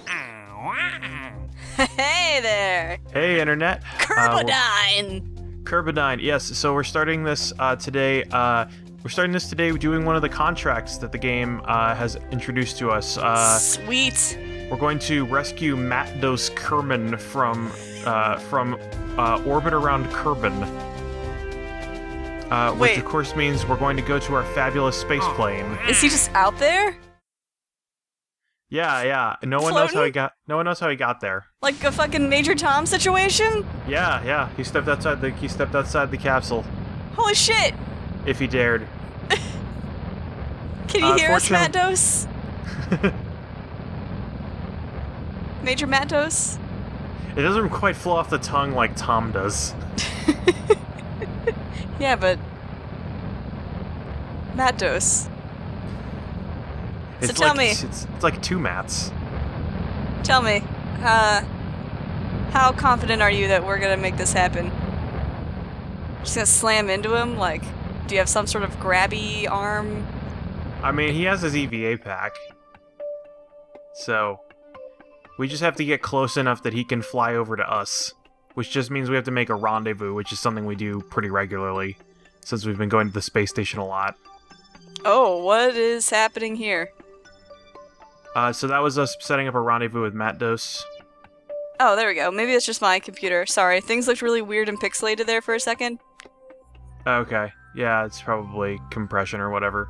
Hey there! Hey, Internet. Kerbidine! Yes, so we're starting this today. We're starting this today doing one of the contracts that the game has introduced to us. Sweet! We're going to rescue Matdos Kerman from orbit around Kerbin. Which of course means we're going to go to our fabulous space plane. Is he just out there? Yeah. No one knows how he got there. Like a fucking Major Tom situation? Yeah. He stepped outside the capsule. Holy shit! If he dared. Can you hear us, Matdos? Major Matdos? It doesn't quite flow off the tongue like Tom does. Yeah, but Matdos. So tell me. It's like two mats. Tell me, how confident are you that we're gonna make this happen? Just gonna slam into him? Like, do you have some sort of grabby arm? I mean, he has his EVA pack. So, we just have to get close enough that he can fly over to us. Which just means we have to make a rendezvous, which is something we do pretty regularly, since we've been going to the space station a lot. Oh, what is happening here? So that was us setting up a rendezvous with Matdos. Oh, there we go. Maybe it's just my computer. Sorry, things looked really weird and pixelated there for a second. Okay. Yeah, it's probably compression or whatever.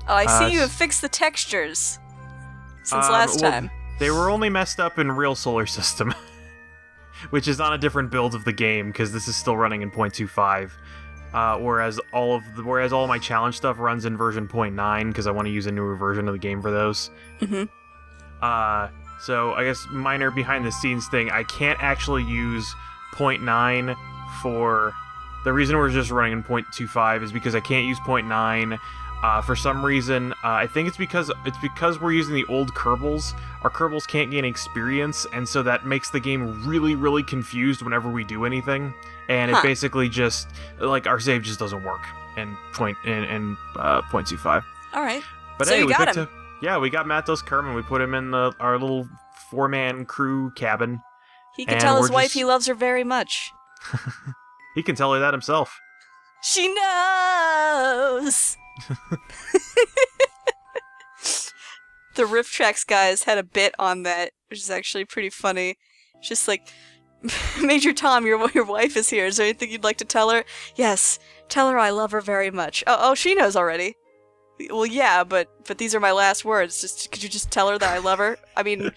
Oh, I see you have fixed the textures since last time. They were only messed up in real solar system, which is on a different build of the game because this is still running in 0.25. Whereas all my challenge stuff runs in version 0.9 because I want to use a newer version of the game for those. Mm-hmm. So I guess minor behind the scenes thing, I can't actually use 0.9 for... The reason we're just running in 0.25 is because I can't use 0.9. For some reason, I think it's because we're using the old Kerbals. Our Kerbals can't gain experience, and so that makes the game really, really confused whenever we do anything. And it basically just, like, our save just doesn't work in 0.25. All right. But so hey, we got him. We got Matdos Kerman. We put him in our little 4-man crew cabin. He can tell his wife he loves her very much. He can tell her that himself. She knows! The Riff Tracks guys had a bit on that, which is actually pretty funny. It's just like, Major Tom, your wife is here. Is there anything you'd like to tell her? Yes, tell her I love her very much. Oh, she knows already. Well, yeah, but these are my last words. Could you just tell her that I love her? I mean,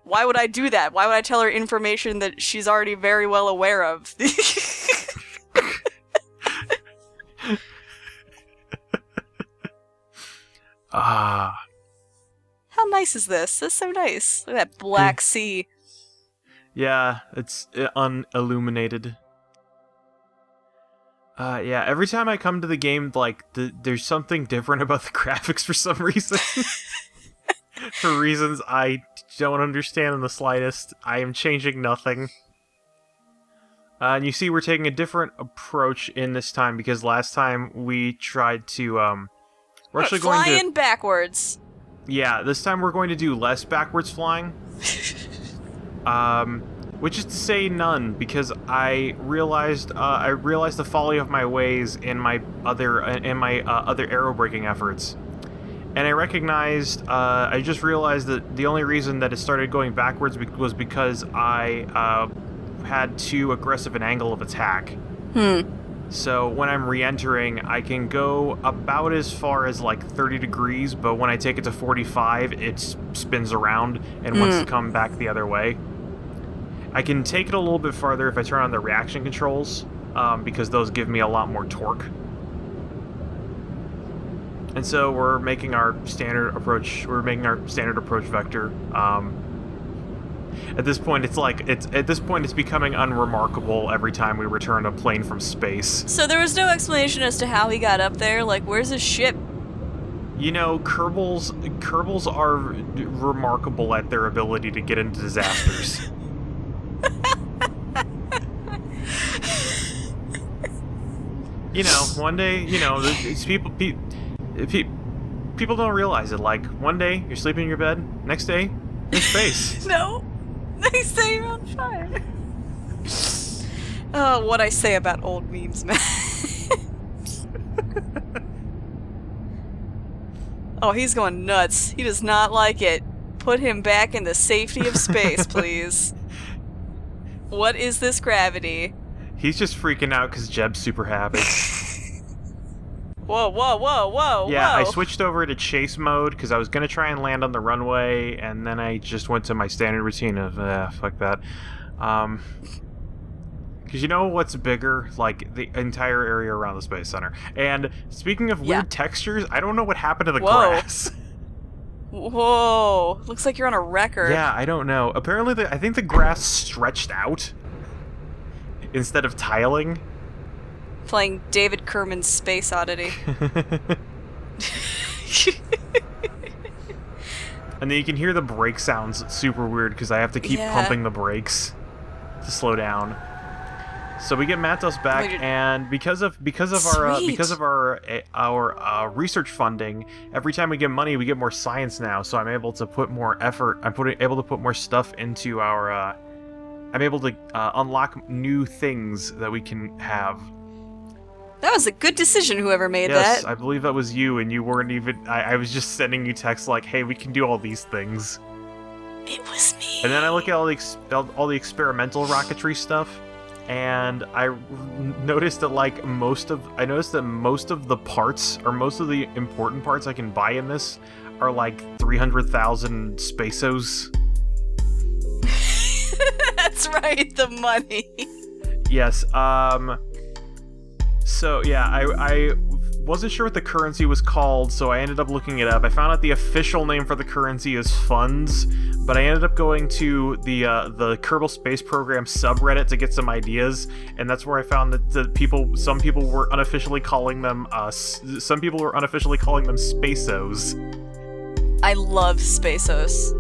why would I do that? Why would I tell her information that she's already very well aware of? How nice is this? This is so nice. Look at that black sea. Yeah, it's unilluminated. Yeah, every time I come to the game, like, there's something different about the graphics for some reason. For reasons I don't understand in the slightest. I am changing nothing. And you see we're taking a different approach in this time, because last time we tried to, we're actually going to... Flying backwards. Yeah, this time we're going to do less backwards flying. Which is to say none, because I realized the folly of my ways in my other aerobraking efforts. And I just realized that the only reason that it started going backwards was because I had too aggressive an angle of attack. So when I'm re-entering, I can go about as far as like 30 degrees, but when I take it to 45, it spins around and wants to come back the other way. I can take it a little bit farther if I turn on the reaction controls, because those give me a lot more torque. And so we're making our standard approach. Vector. At this point, it's becoming unremarkable every time we return a plane from space. So there was no explanation as to how he got up there. Like, where's his ship? You know, Kerbals are remarkable at their ability to get into disasters. You know, one day, you know, these people don't realize it. Like, one day, you're sleeping in your bed, next day, you're in space. No. Next day you're on fire. Oh, what I say about old memes, man. Oh, he's going nuts. He does not like it. Put him back in the safety of space, please. What is this gravity? He's just freaking out because Jeb's super happy. Whoa, whoa, whoa, whoa, Yeah, whoa. I switched over to chase mode because I was going to try and land on the runway, and then I just went to my standard routine of, fuck that. Because you know what's bigger? Like, the entire area around the Space Center. And speaking of weird textures, I don't know what happened to the grass. Whoa. Looks like you're on a record. Yeah, I don't know. Apparently, I think the grass stretched out instead of tiling. Playing David Kerman's Space Oddity. And then you can hear the brake sounds. It's super weird because I have to keep pumping the brakes to slow down. So we get Matdos back, and because of our research funding, every time we get money, we get more science now. So I'm able to put more effort. able to put more stuff into our. I'm able to unlock new things that we can have. That was a good decision, whoever made that. Yes, I believe that was you, and you weren't even... I was just sending you texts like, hey, we can do all these things. It was me. And then I look at all the experimental rocketry stuff, and I noticed that, like, most of the parts, or most of the important parts I can buy in this, are, like, 300,000 Spaceos. That's right, the money. Yes, So, yeah, I wasn't sure what the currency was called, so I ended up looking it up. I found out the official name for the currency is funds, but I ended up going to the Kerbal Space Program subreddit to get some ideas, and that's where I found that some people were unofficially calling them Spaceos. I love Spaceos.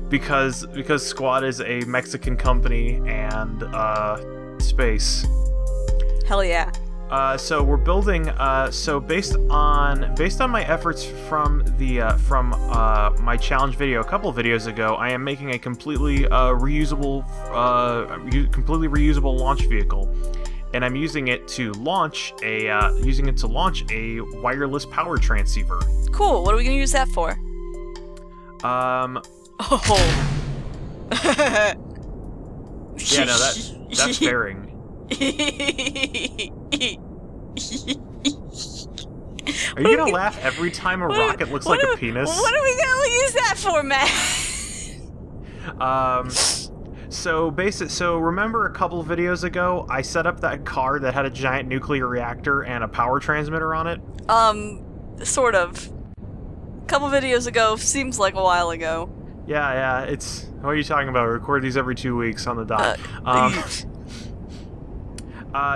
Because Squad is a Mexican company, and, space. Hell yeah. So we're building. So based on my efforts from my challenge video a couple of videos ago, I am making a completely reusable launch vehicle, and I'm using it to launch a wireless power transceiver. Cool. What are we gonna use that for? Oh. Yeah, no, that's fairing. Are you gonna laugh every time a rocket looks like a penis? What are we gonna use that for, man? So remember a couple of videos ago, I set up that car that had a giant nuclear reactor and a power transmitter on it? Sort of. A couple videos ago, seems like a while ago. Yeah, it's... What are you talking about? I record these every 2 weeks on the dot.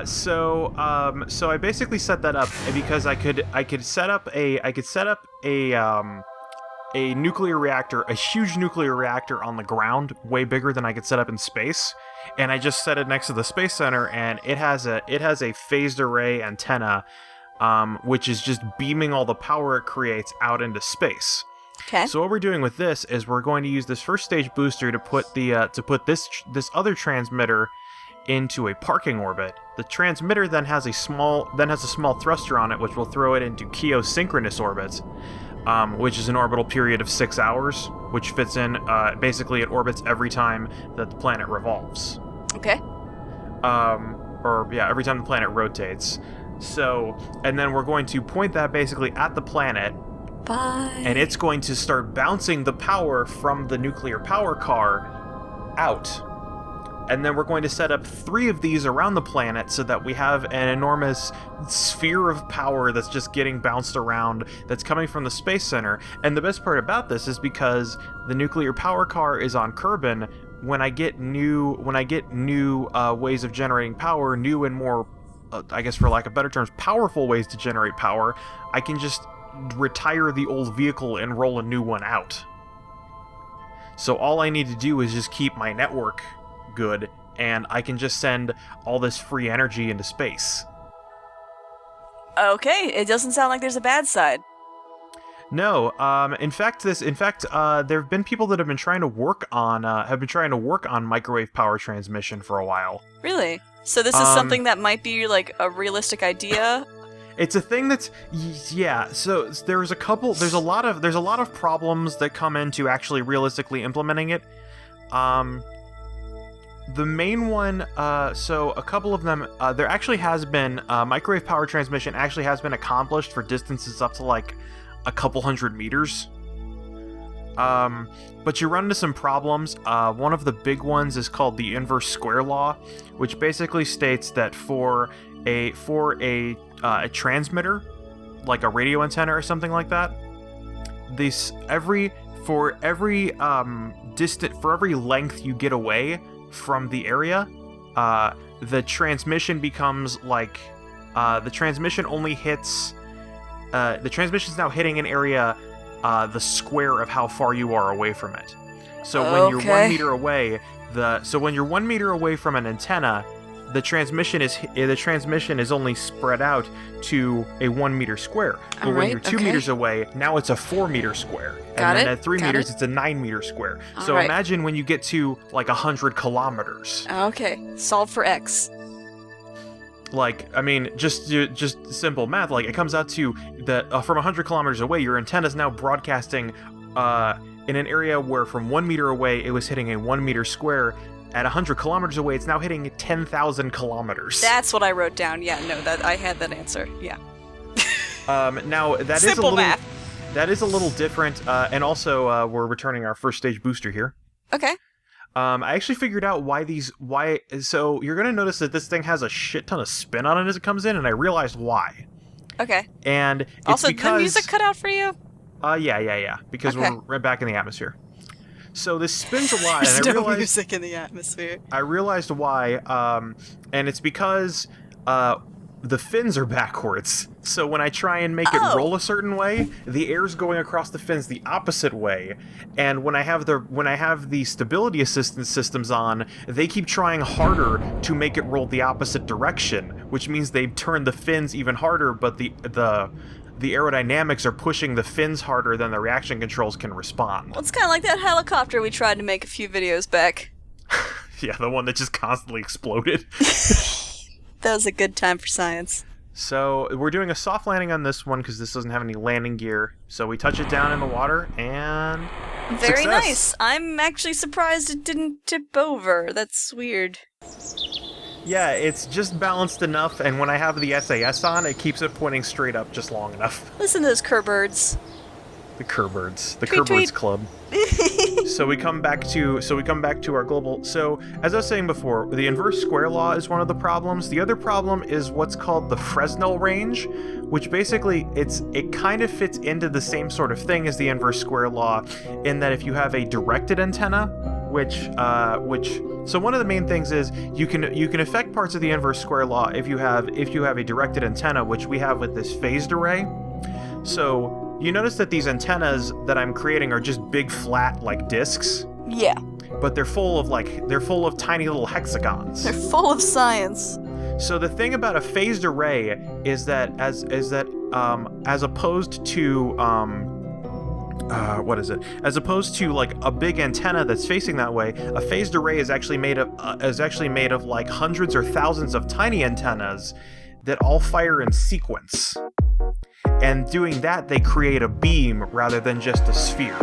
So I basically set that up because I could set up a nuclear reactor, a huge nuclear reactor on the ground, way bigger than I could set up in space, and I just set it next to the Space Center, and it has a phased array antenna, which is just beaming all the power it creates out into space. Okay. So what we're doing with this is we're going to use this first stage booster to put this other transmitter into a parking orbit. The transmitter then has a small thruster on it, which will throw it into geosynchronous orbits, which is an orbital period of 6 hours, which fits in basically it orbits every time that the planet revolves. Okay. Every time the planet rotates. So, and then we're going to point that basically at the planet. Bye. And it's going to start bouncing the power from the nuclear power car out. And then we're going to set up 3 of these around the planet so that we have an enormous sphere of power that's just getting bounced around that's coming from the Space Center. And the best part about this is because the nuclear power car is on Kerbin, when I get new ways of generating power, new and more, I guess for lack of better terms, powerful ways to generate power, I can just retire the old vehicle and roll a new one out. So all I need to do is just keep my network good, and I can just send all this free energy into space. Okay, it doesn't sound like there's a bad side. No. In fact, there have been people that have been trying to work on microwave power transmission for a while. Really? So this is something that might be like a realistic idea. It's a thing that's So there's a lot of problems that come into actually realistically implementing it. The main one, so a couple of them, there actually has been microwave power transmission actually has been accomplished for distances up to like a couple hundred meters. But you run into some problems. One of the big ones is called the inverse square law, which basically states that for a transmitter, like a radio antenna or something like that, for every length you get away from the area, the transmission becomes like the transmission only hits. The transmission is now hitting an area the square of how far you are away from it. So when you're 1 meter away, when you're 1 meter away from an antenna, the transmission is only spread out to a 1 meter square. But when you're 2 meters away, now it's a 4 meter square. And then at 3 meters, it's a 9 meter square. So imagine when you get to like 100 kilometers. Okay, solve for X. Like, I mean, just simple math. Like, it comes out to that from 100 kilometers away, your antenna is now broadcasting in an area where from 1 meter away, it was hitting a 1 meter square. At 100 kilometers away, it's now hitting 10,000 kilometers. That's what I wrote down. Yeah, no, that I had that answer. Yeah. Now that Simple is a little math. That is a little different, and also we're returning our first stage booster here. Okay. I actually figured out so you're gonna notice that this thing has a shit ton of spin on it as it comes in, and I realized why. Okay. And it's also, because the music cut out for you? Yeah. Because we're right back in the atmosphere. So this spins a lot, There's and I no realized music in the atmosphere. I realized why, and it's because the fins are backwards. So when I try and make it roll a certain way, the air's going across the fins the opposite way. And when I have the stability assistance systems on, they keep trying harder to make it roll the opposite direction, which means they turn the fins even harder, but the aerodynamics are pushing the fins harder than the reaction controls can respond. Well, it's kind of like that helicopter we tried to make a few videos back. Yeah, the one that just constantly exploded. That was a good time for science. So we're doing a soft landing on this one because this doesn't have any landing gear. So we touch it down in the water and very success. Nice. I'm actually surprised it didn't tip over. That's weird. Yeah, it's just balanced enough, and when I have the SAS on, it keeps it pointing straight up just long enough. Listen to those Kerbirds. The Kerbirds. The Tweet, Kerbirds tweet. Club. So we come back to our global. So as I was saying before, the inverse square law is one of the problems. The other problem is what's called the Fresnel range, which basically it kind of fits into the same sort of thing as the inverse square law, in that if you have a directed antenna, so one of the main things is you can affect parts of the inverse square law if you have a directed antenna, which we have with this phased array. So you notice that these antennas that I'm creating are just big flat like discs. Yeah. But they're full of tiny little hexagons. They're full of science. So the thing about a phased array is that as opposed to As opposed to like a big antenna that's facing that way, a phased array is actually made of like hundreds or thousands of tiny antennas that all fire in sequence. And doing that, they create a beam rather than just a sphere.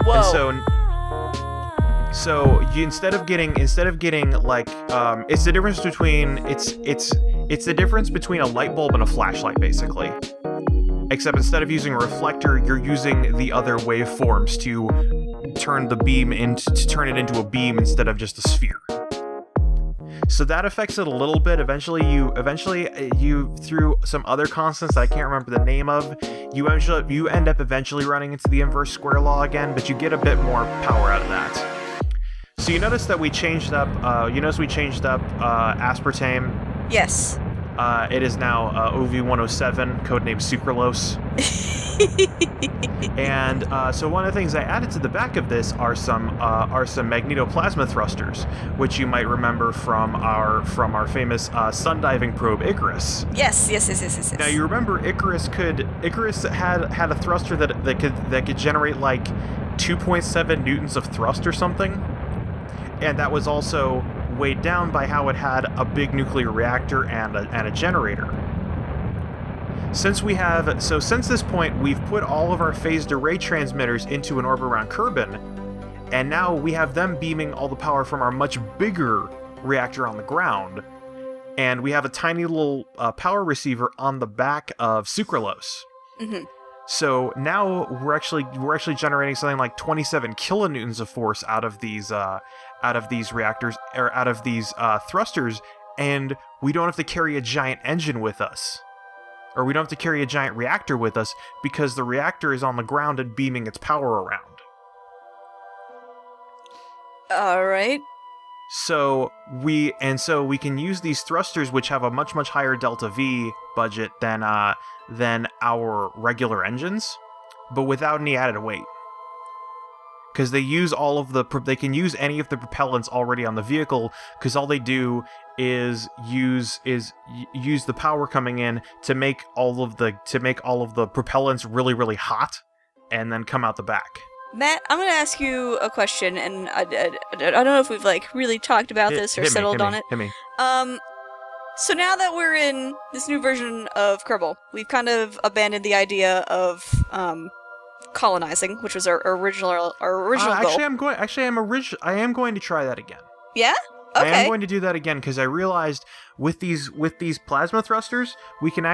Whoa. And so you instead of getting like it's the difference between a light bulb and a flashlight basically. Except instead of using a reflector, you're using the other waveforms to turn it into a beam instead of just a sphere. So that affects it a little bit. Eventually you through some other constants that I can't remember the name of, you end up eventually running into the inverse square law again, but you get a bit more power out of that. So you notice that we changed up aspartame. Yes. It is now OV107, codenamed Sucralose. And so one of the things I added to the back of this are some magnetoplasma thrusters, which you might remember from our famous sun diving probe Icarus. Yes. Now you remember Icarus had a thruster that could generate like 2.7 newtons of thrust or something, and that was also weighed down by how it had a big nuclear reactor and a generator. Since this point, we've put all of our phased array transmitters into an orbit around Kerbin, and now we have them beaming all the power from our much bigger reactor on the ground, and we have a tiny little power receiver on the back of Sucralose. Mm-hmm. So now we're actually generating something like 27 kilonewtons of force out of these reactors, or out of these thrusters, and we don't have to carry a giant engine with us. Or we don't have to carry a giant reactor with us, because the reactor is on the ground and beaming its power around. Alright. So we can use these thrusters, which have a much higher delta V budget than our regular engines, but without any added weight. Because they can use any of the propellants already on the vehicle, because all they do is use the power coming in to make all of the propellants really hot, and then come out the back. Matt, I'm gonna ask you a question, and I don't know if we've like really talked about this or settled on it. Hit me. So now that we're in this new version of Kerbal, we've kind of abandoned the idea of colonizing, which was our original goal. I am going to try that again. Yeah? Okay. I am going to do that again, because I realized with these plasma thrusters, it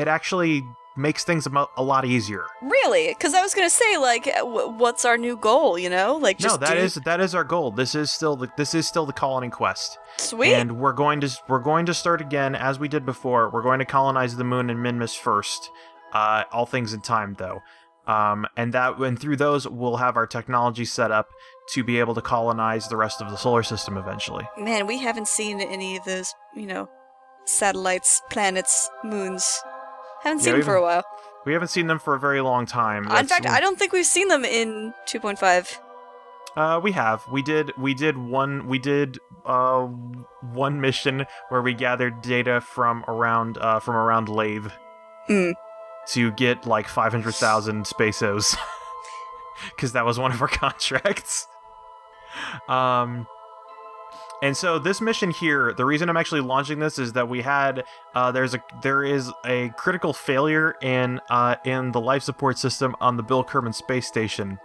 actually makes things a lot easier. Really? Because I was gonna say, like, what's our new goal? You know, like just that is our goal. This is still the colony quest. Sweet. And we're going to start again as we did before. We're going to colonize the moon and Minmus first. All things in time, though. And through those, we'll have our technology set up to be able to colonize the rest of the solar system eventually. Man, we haven't seen any of those, satellites, planets, moons. Haven't seen them for a while. We haven't seen them for a very long time. In fact, I don't think we've seen them in 2.5. We have. We did one mission where we gathered data from around Lathe. To get like 500,000 spaceos, because that was one of our contracts. And so this mission here, the reason I'm actually launching this is that we had there is a critical failure in the life support system on the Bill Kerman space station.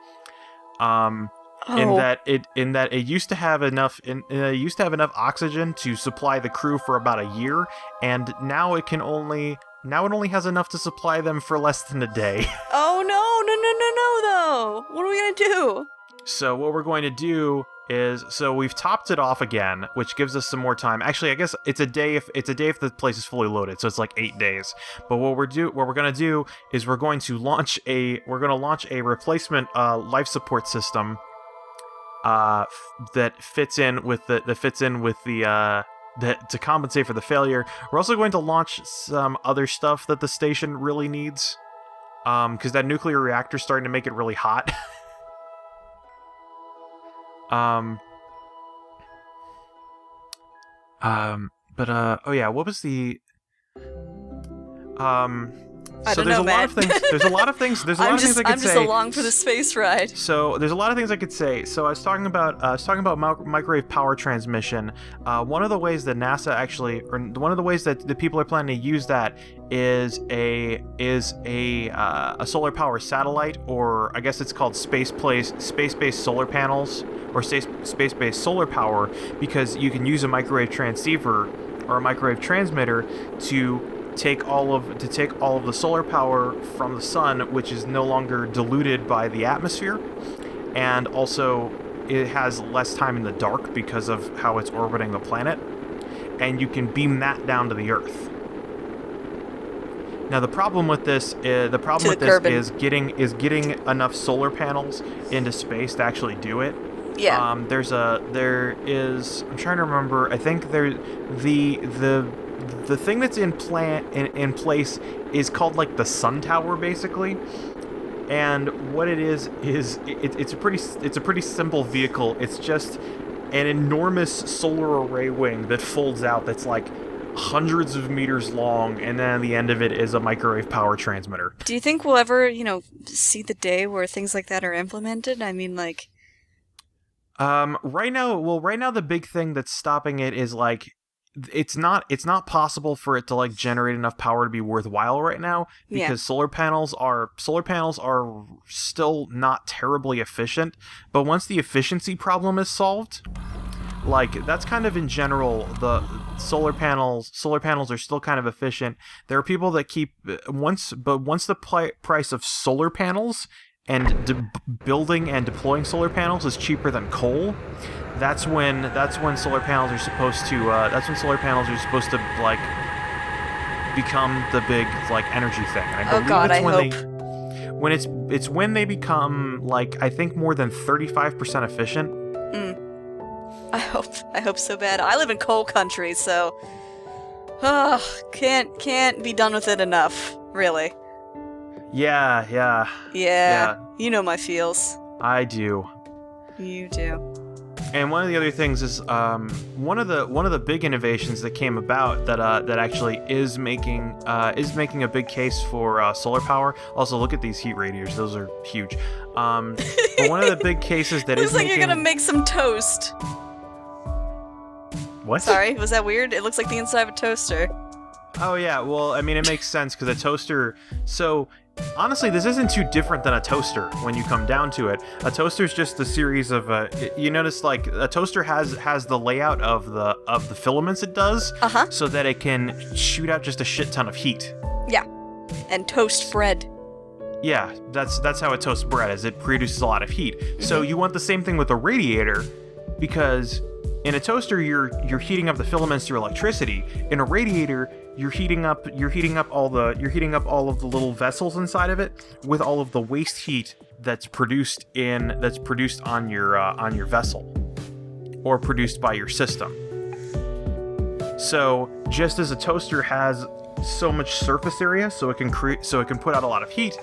In that it used to have enough oxygen to supply the crew for about a year, and now it only has enough to supply them for less than a day. Oh no, though. What are we gonna do? So what we're going to do is, we've topped it off again, which gives us some more time. Actually, I guess it's a day if the place is fully loaded, so it's like 8 days. But what we're gonna do is we're going to launch a replacement life support system that fits in with the to compensate for the failure. We're also going to launch some other stuff that the station really needs, because that nuclear reactor is starting to make it really hot. What was the I don't know, Matt. There's a lot of things I could say. I'm just along for the space ride. So there's a lot of things I could say. So I was talking about microwave power transmission. One of the ways that NASA actually, or one of the ways that the people are planning to use that is a solar power satellite, or I guess it's called space-based solar panels, or space-based solar power, because you can use a microwave transceiver or a microwave transmitter to take all of the solar power from the sun, which is no longer diluted by the atmosphere, and also it has less time in the dark because of how it's orbiting the planet, and you can beam that down to the Earth. Now the problem with this is getting enough solar panels into space to actually do it. Yeah. I'm trying to remember. I think the the thing that's in place is called like the sun tower, basically. And what it is it's a pretty simple vehicle. It's just an enormous solar array wing that folds out, that's like hundreds of meters long, and then at the end of it is a microwave power transmitter. Do you think we'll ever, see the day where things like that are implemented? I mean, like... Right now the big thing that's stopping it is like it's not possible for it to like generate enough power to be worthwhile right now, because solar panels are still not terribly efficient. But once the efficiency problem is solved, like that's kind of in general, the solar panels are still kind of efficient. There are people that keep once the price of solar panels and building and deploying solar panels is cheaper than coal, that's when solar panels are supposed to like become the big like energy thing. And I believe it's when they become like, I think, more than 35% efficient. I hope so bad. I live in coal country, so can't be done with it enough, really. Yeah. You know my feels. I do. You do. And one of the other things is one of the big innovations that came about that actually is making a big case for solar power. Also, look at these heat radiators; those are huge. But one of the big cases that looks like you're gonna make some toast. What? Sorry, was that weird? It looks like the inside of a toaster. Oh yeah, well, I mean, it makes sense because a toaster. So honestly, this isn't too different than a toaster when you come down to it. A toaster is just a series of. You notice, like, a toaster has the layout of the filaments it does, so that it can shoot out just a shit ton of heat. Yeah, and toast bread. Yeah, that's how it toasts bread, is it produces a lot of heat. So you want the same thing with a radiator, because in a toaster you're heating up the filaments through electricity. In a radiator, you're heating up all of the little vessels inside of it with all of the waste heat that's produced on your vessel, or produced by your system. So just as a toaster has so much surface area, so it can put out a lot of heat,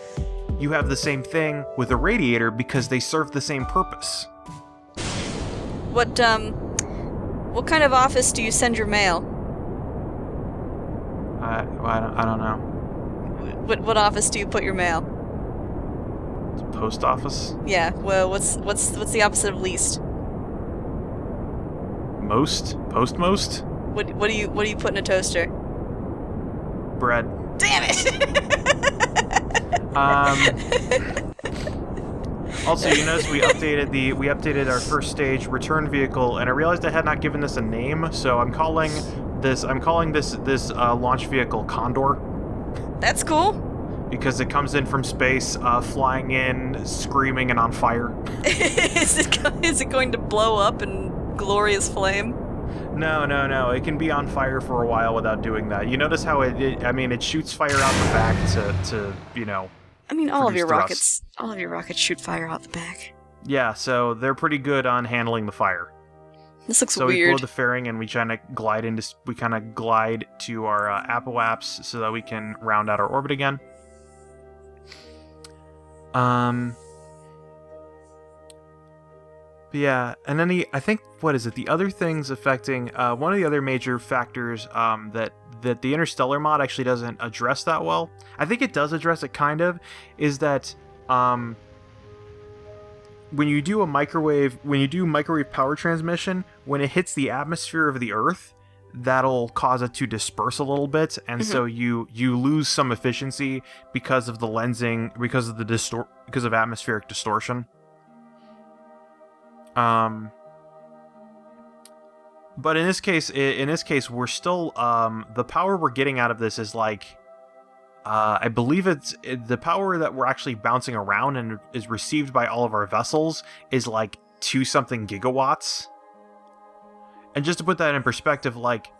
you have the same thing with a radiator, because they serve the same purpose. What kind of office do you send your mail? I don't know. What office do you put your mail? It's a post office? Yeah. Well, what's the opposite of least? Most? Postmost? What do you put in a toaster? Bread. Damn it! Also, you notice we updated our first stage return vehicle, and I realized I had not given this a name, so I'm calling this launch vehicle Condor. That's cool. Because it comes in from space, flying in, screaming, and on fire. Is it going to blow up in glorious flame? No. It can be on fire for a while without doing that. You notice how it shoots fire out the back to I mean, all of your rockets shoot fire out the back. Yeah, so they're pretty good on handling the fire. This looks weird. So we blow the fairing, and we kind of glide to our apoaps so that we can round out our orbit again. But yeah, and then the other things affecting one of the other major factors that the Interstellar mod actually doesn't address that well. I think it does address it kind of, is that when you do microwave power transmission, when it hits the atmosphere of the Earth, that'll cause it to disperse a little bit, and so you lose some efficiency because of the lensing, because of atmospheric distortion. But in this case, we're still the power we're getting out of this is like, I believe the power that we're actually bouncing around and is received by all of our vessels is like 2-something gigawatts. And just to put that in perspective, like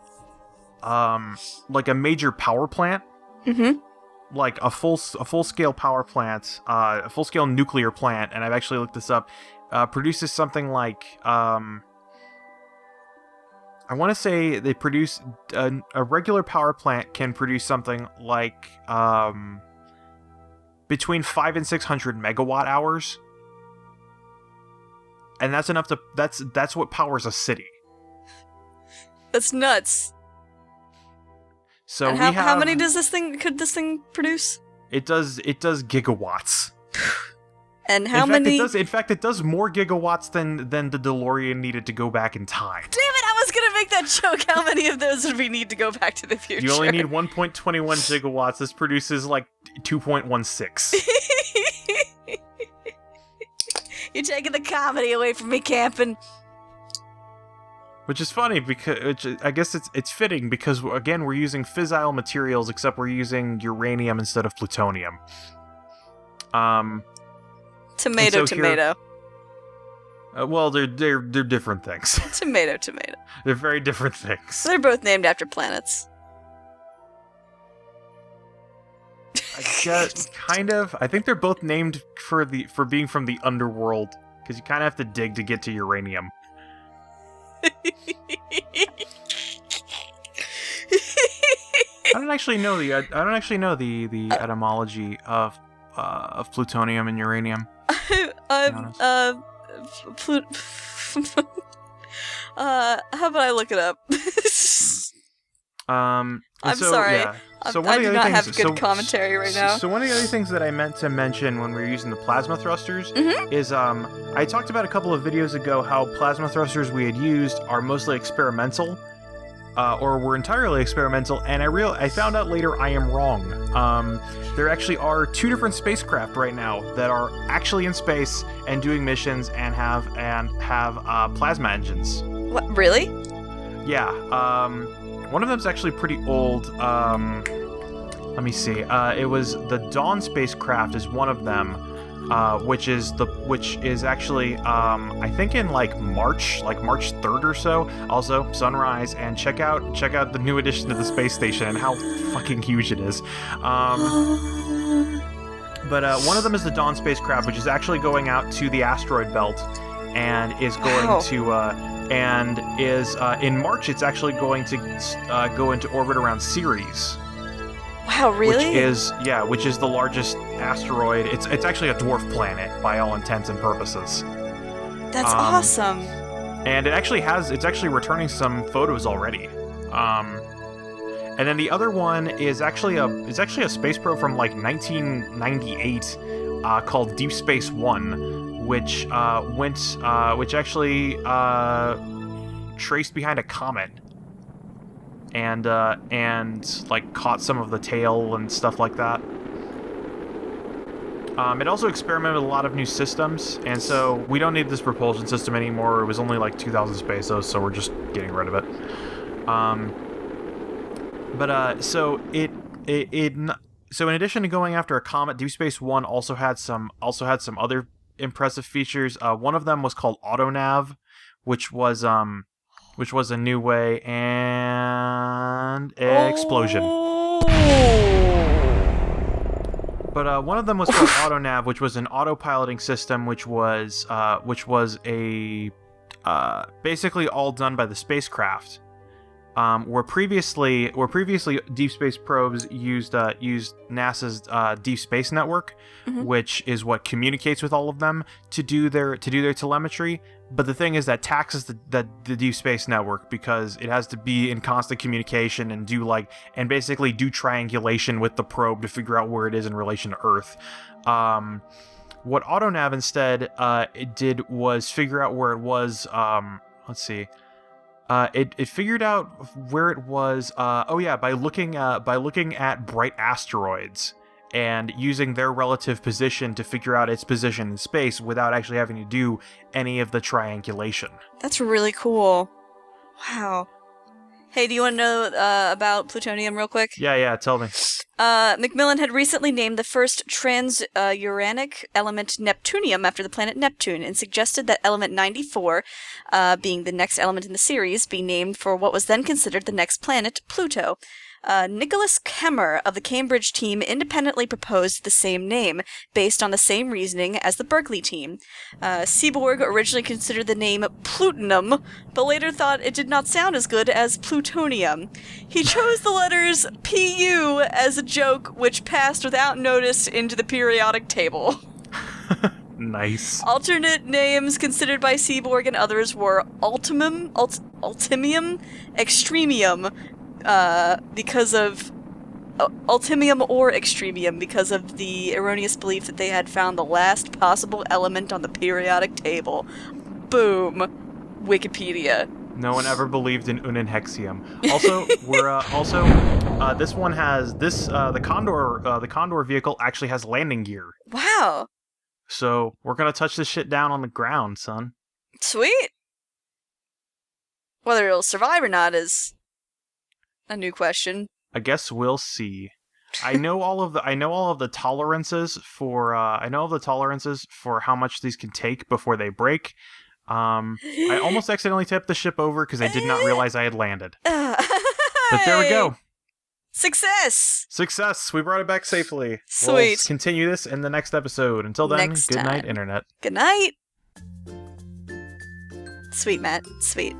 a major power plant, like a full scale power plant, a full scale nuclear plant, and I've actually looked this up, produces something like I want to say they produce a regular power plant can produce something like between 500 and 600 megawatt hours, and that's enough to that's what powers a city. That's nuts. So and how many could this thing produce? It does gigawatts. And how many? In fact, it does more gigawatts than the DeLorean needed to go back in time. Damn it! I was gonna make that joke. How many of those would we need to go back to the future? You only need 1.21 gigawatts. This produces like 2.16. You're taking the comedy away from me, camping. Which is funny because I guess it's fitting because again we're using fissile materials, except we're using uranium instead of plutonium. Tomato. Well, they're different things. Tomato. They're very different things. They're both named after planets. I guess kind of. I think they're both named for being from the underworld because you kind of have to dig to get to uranium. I don't actually know the etymology of plutonium and uranium. How about I look it up? I'm sorry. Yeah. I do not have good commentary right now. So one of the other things that I meant to mention when we were using the plasma thrusters is I talked about a couple of videos ago how plasma thrusters we had used are mostly experimental, or were entirely experimental, and I found out later I am wrong. There actually are 2 different spacecraft right now that are actually in space and doing missions and have plasma engines. What? Really? Yeah. One of them's actually pretty old. Let me see. It was the Dawn spacecraft is one of them, which is actually I think in like March 3rd or so. Also, sunrise, and check out the new addition to the space station and how fucking huge it is. But one of them is the Dawn spacecraft, which is actually going out to the asteroid belt and is going to. And is in March, it's actually going to go into orbit around Ceres. Wow, really? Which is the largest asteroid. It's actually a dwarf planet by all intents and purposes. That's awesome. And it's actually returning some photos already. And then the other one is actually a space probe from like 1998 called Deep Space One. Which actually traced behind a comet and like caught some of the tail and stuff like that. It also experimented with a lot of new systems, and so we don't need this propulsion system anymore. It was only like 2,000 pesos, so we're just getting rid of it. So in addition to going after a comet, Deep Space One also had some other impressive features. One of them was called AhDah, which was a new way and explosion. But one of them was called AhDah, which was an autopiloting system, which was a basically all done by the spacecraft. Where previously deep space probes used NASA's Deep Space Network, which is what communicates with all of them to do their telemetry. But the thing is that taxes the Deep Space Network because it has to be in constant communication and basically do triangulation with the probe to figure out where it is in relation to Earth. What AhDah instead it did was figure out where it was. Let's see. It figured out where it was. By looking at bright asteroids and using their relative position to figure out its position in space without actually having to do any of the triangulation. That's really cool. Wow. Hey, do you want to know about plutonium real quick? Yeah, tell me. Macmillan had recently named the first transuranic element Neptunium after the planet Neptune and suggested that element 94, being the next element in the series, be named for what was then considered the next planet, Pluto. Nicholas Kemmer of the Cambridge team independently proposed the same name, based on the same reasoning as the Berkeley team. Seaborg originally considered the name Plutonum, but later thought it did not sound as good as plutonium. He chose the letters PU as a joke, which passed without notice into the periodic table. Nice. Alternate names considered by Seaborg and others were Ultimium, Extremium, because of Ultimium or Extremium, because of the erroneous belief that they had found the last possible element on the periodic table. Boom. Wikipedia. No one ever believed in Unenhexium. Also, this one has the Condor vehicle actually has landing gear. Wow. So we're gonna touch this shit down on the ground, son. Sweet. Whether it'll survive or not is a new question. I guess we'll see. I know all of the tolerances for how much these can take before they break. I almost accidentally tipped the ship over because I did not realize I had landed. But there we go. Success! Success! We brought it back safely. Sweet. We'll continue this in the next episode. Until then, Next good night, time. Internet. Good night. Sweet, Matt. Sweet.